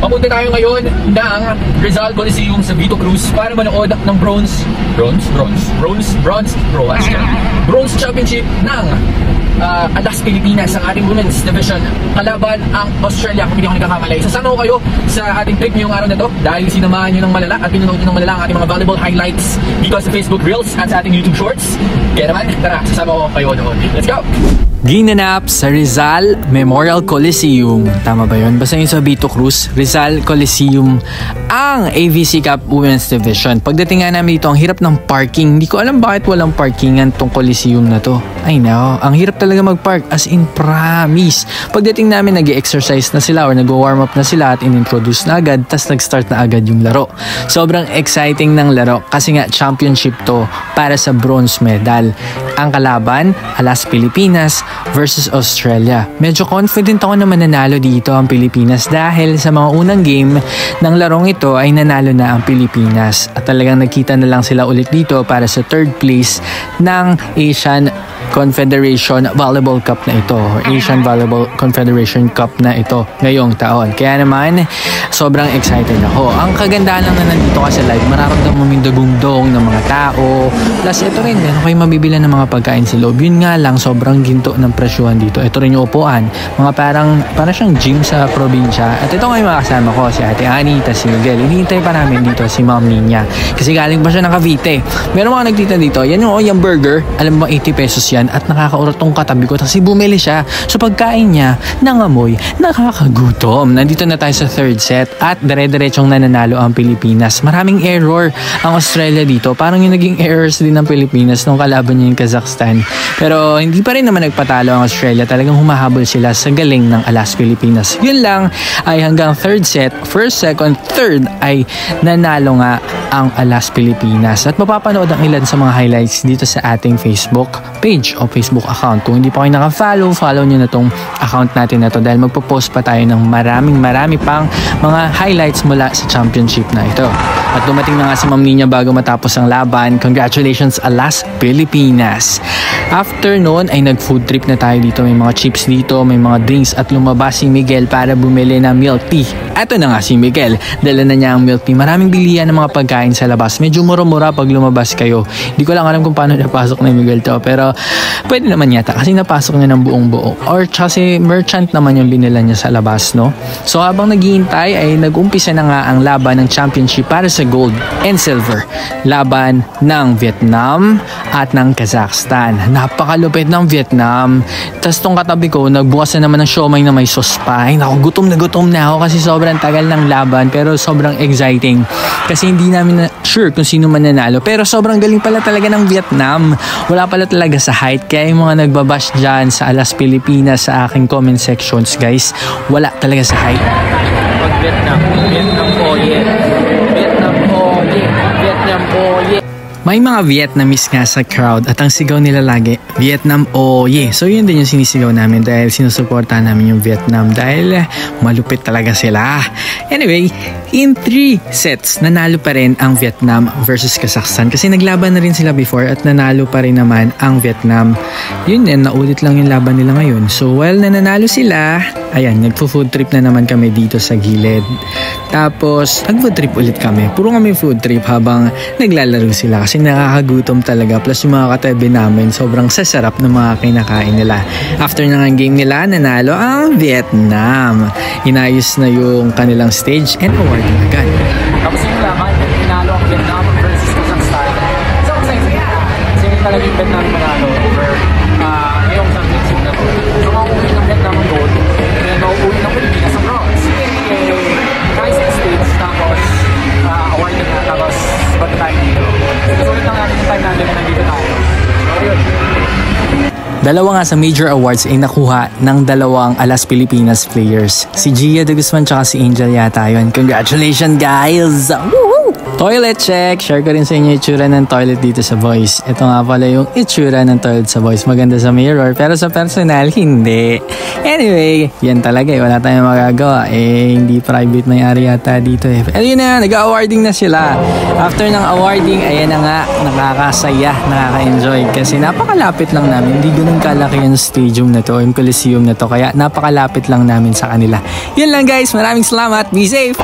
Papunta tayo ngayon ng Rizal Coliseum sa Vito Cruz para manood ng Bronze Championship ng Alas Pilipinas ang ating Women's Division. Kalaban ang Australia kung hindi ako nagkakamali. Sasama ko kayo sa ating trip ngayong araw na to dahil sinamahan nyo ng malala at pinanood nyo ng malala ang ating mga volleyball highlights dito sa Facebook Reels at sa ating YouTube Shorts. Kaya naman, tara, sasama ko kayo doon. Let's go! Ginanap sa Rizal Memorial Coliseum. Tama ba yun? Basta yun sa Vito Cruz, Rizal Coliseum, ang AVC Cup Women's Division. Pagdating nga namin dito, ang hirap ng parking. Hindi ko alam bakit walang parkingan tong Coliseum na to. I know, ang hirap talaga mag-park, as in promise. Pagdating namin, nag-exercise na sila or nag-warm up na sila at in-introduce na agad, tas nag-start na agad yung laro. Sobrang exciting ng laro kasi nga championship to para sa bronze medal. Ang kalaban, Alas Pilipinas versus Australia. Medyo confident ako na mananalo dito ang Pilipinas dahil sa mga unang game ng larong ito ay nanalo na ang Pilipinas at talagang nagkita na lang sila ulit dito para sa third place ng Asian Confederation Volleyball Cup na ito or Asian Volleyball Confederation Cup na ito ngayong taon. Kaya naman, sobrang excited ako. Ang kagandahan lang na nandito ka sa live, mararamdaman mo yung dagundong ng mga tao. Plus, ito rin, meron kayo mabibila ng mga pagkain sa loob. Yun nga lang, sobrang ginto ng presyuhan dito. Ito rin yung upuan. Mga parang siyang gym sa probinsya. At ito ngayon mga kasama ko, si Ate Annie, si Miguel. Hinihintay pa namin dito si Ma'am Ninya. Kasi galing pa siya ng Cavite. Meron mga nagtita dito. Yan yung burger. Alam mo, 80 pesos yan. At nakakaurot tong katabi ko. Kasi bumili siya. So pagkain niya, nangamoy, nakakagutom. Nandito na tayo sa third set. At dire-diretsong nananalo ang Pilipinas. Maraming error ang Australia dito. Parang yung naging errors din ng Pilipinas nung kalaban niya yung Kazakhstan. Pero hindi pa rin naman nagpatalo ang Australia. Talagang humahabol sila sa galing ng Alas Pilipinas. Yun lang ay hanggang third set, first, second, third ay nanalo nga ang Alas Pilipinas. At mapapanood ang ilan sa mga highlights dito sa ating Facebook page o Facebook account. Kung hindi pa kayo naka-follow, follow nyo na tong account natin na to dahil magpo-post pa tayo ng marami pang mga highlights mula sa championship na ito. At dumating na nga si Ma'am Ninya bago matapos ang laban. Congratulations Alas Pilipinas! After noon ay nag-food trip na tayo dito. May mga chips dito, may mga drinks at lumabas si Miguel para bumili ng milk tea. Eto na nga si Miguel. Dala na niya ang milk tea. Maraming bilihan ng mga pagkain sa labas. Medyo mura-mura pag lumabas kayo. Hindi ko lang alam kung paano napasok na Miguel to. Pero pwede naman yata kasi napasok niya ng buong-buo. Or kasi merchant naman yung binila niya sa labas, no? So habang naghihintay ay nag-umpisa na nga ang laban ng championship para sa gold and silver. Laban ng Vietnam at ng Kazakhstan. Napakalupit ng Vietnam. Tapos tong katabi ko, nagbukas na naman ng siomay na may sauce pa. Ay naku, gutom na ako kasi sobrang tagal ng laban pero sobrang exciting. Kasi hindi namin sure kung sino man nanalo. Pero sobrang galing pala talaga ng Vietnam. Wala pala talaga sa height. Kaya yung mga nagbabash dyan sa Alas Pilipinas sa aking comment sections, guys, wala talaga sa height. Pag Vietnam po, yeah. Vietnam po, yeah. May mga Vietnamese nga sa crowd at ang sigaw nila lagi, Vietnam oh yeah. So yun din yung sinisigaw namin dahil sinusuportahan namin yung Vietnam dahil malupit talaga sila. Anyway, in 3 sets, nanalo pa rin ang Vietnam versus Kazakhstan kasi naglaban na rin sila before at nanalo pa rin naman ang Vietnam. Yun din, naulit lang yung laban nila ngayon. So while nananalo sila, ayan, nagpo-food trip na naman kami dito sa gilid. Tapos, nag-food trip ulit kami. Puro kami food trip habang naglalaro sila kasi nakakagutom talaga. Plus yung mga katabi namin, sobrang sasarap ng mga kinakain nila. After ng game nila, nanalo ang Vietnam. Inayos na yung kanilang stage and award na agad. Tapos yung laban, nanalo ang Vietnam versus Kazakhstan. So, kasi talaga yung Vietnam manalo over ngayong championship na to. So, mauwi ng Vietnam ang gold. Then, mauwi ng Pilipinas ang bronze. Nice stage, tapos award na tapos bad time dito. Sulit lang natin yung time natin na nandito tayo. So, yun. Dalawa nga sa major awards ay nakuha ng dalawang Alas Pilipinas players. Si Gia de Guzman tsaka si Angel yata yun. Congratulations guys! Woohoo! Toilet check. Share ko rin sa inyo yung itsura ng toilet dito sa Boys. Ito nga pala yung itsura ng toilet sa Boys. Maganda sa mirror, pero sa personal, hindi. Anyway, yan talaga eh. Wala tayong magagawa. Hindi private may-ari yata dito eh. Pero yun na, nag-awarding na sila. After ng awarding, ayan na nga, nakakasaya, nakaka-enjoy. Kasi napakalapit lang namin. Hindi ganun kalaki yung stadium na to, yung Coliseum na to. Kaya napakalapit lang namin sa kanila. Yun lang guys, maraming salamat. Be safe!